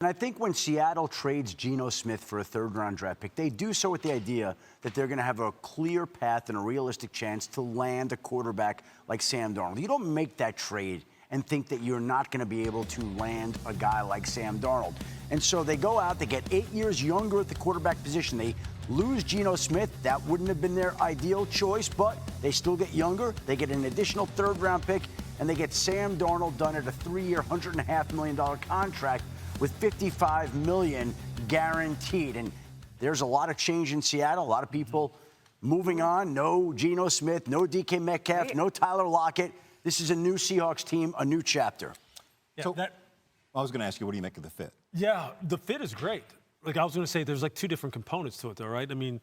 And I think when Seattle trades Geno Smith for a third-round draft pick, they do so with the idea that they're going to have a clear path and a realistic chance to land a quarterback like Sam Darnold. You don't make that trade and think that you're not going to be able to land a guy like Sam Darnold. And so they go out, they get 8 years younger at the quarterback position. They lose Geno Smith. That wouldn't have been their ideal choice, but they still get younger. They get an additional third-round pick, and they get Sam Darnold done at a 3-year, $100.5 million contract with $55 million guaranteed. And there's a lot of change in Seattle. A lot of people moving on. No Geno Smith, no DK Metcalf, no Tyler Lockett. This is a new Seahawks team, a new chapter. Yeah, So I was going to ask you, what do you make of the fit? Yeah, the fit is great. Like I was going to say, there's like two different components to it, though, right? I mean,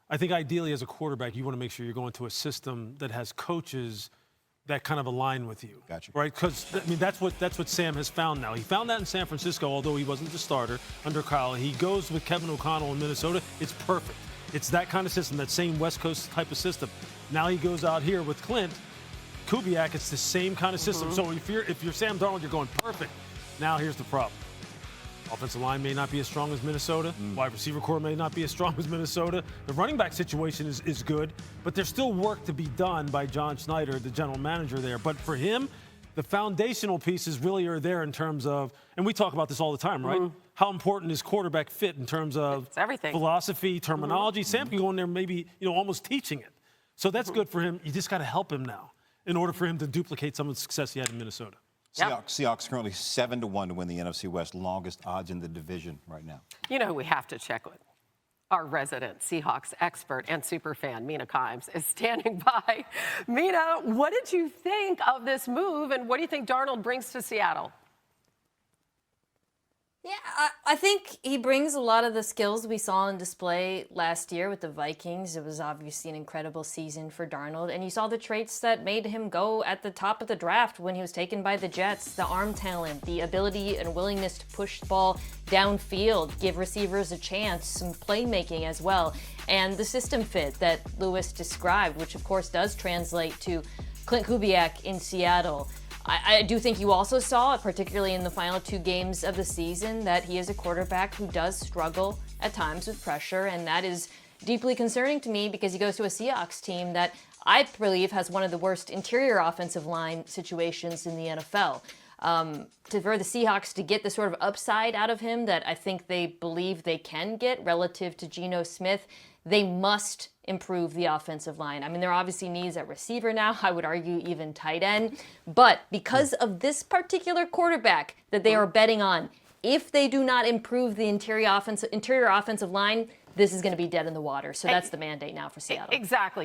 I think ideally as a quarterback, you want to make sure you're going to a system that has coaches that kind of align with you. Gotcha. Right? Because, I mean, that's what Sam has found now. He found that in San Francisco, although he wasn't the starter under Kyle. He goes with Kevin O'Connell in Minnesota. It's perfect. It's that kind of system, that same West Coast type of system. Now he goes out here with Clint Kubiak. It's the same kind of system. So if you're Sam Darnold, you're going perfect. Now here's the problem. Offensive line may not be as strong as Minnesota. Wide receiver core may not be as strong as Minnesota. The running back situation is good, but there's still work to be done by John Schneider, the general manager there. But for him, the foundational pieces really are there in terms of, and we talk about this all the time, right? How important is quarterback fit in terms of It's everything. philosophy, terminology? Sam can go in there maybe, almost teaching it. So that's good for him. You just got to help him now in order for him to duplicate some of the success he had in Minnesota. Yep. Seahawks currently 7-1 to win the NFC West, longest odds in the division right now. You know who we have to check with? Our resident Seahawks expert and superfan, Mina Kimes, is standing by. Mina, what did you think of this move, and what do you think Darnold brings to Seattle? Yeah, I think he brings a lot of the skills we saw on display last year with the Vikings. It was obviously an incredible season for Darnold, and you saw the traits that made him go at the top of the draft when he was taken by the Jets. The arm talent, the ability and willingness to push the ball downfield, give receivers a chance, some playmaking as well, and the system fit that Lewis described, which of course does translate to Clint Kubiak in Seattle. I do think you also saw, particularly in the final 2 games of the season, that he is a quarterback who does struggle at times with pressure, and that is deeply concerning to me because he goes to a Seahawks team that I believe has one of the worst interior offensive line situations in the NFL. For the Seahawks to get the sort of upside out of him that I think they believe they can get relative to Geno Smith, they must improve the offensive line. I mean, there are obviously needs at receiver now. I would argue even tight end. But because of this particular quarterback that they are betting on, if they do not improve the interior offensive line, this is going to be dead in the water. So that's the mandate now for Seattle. Exactly.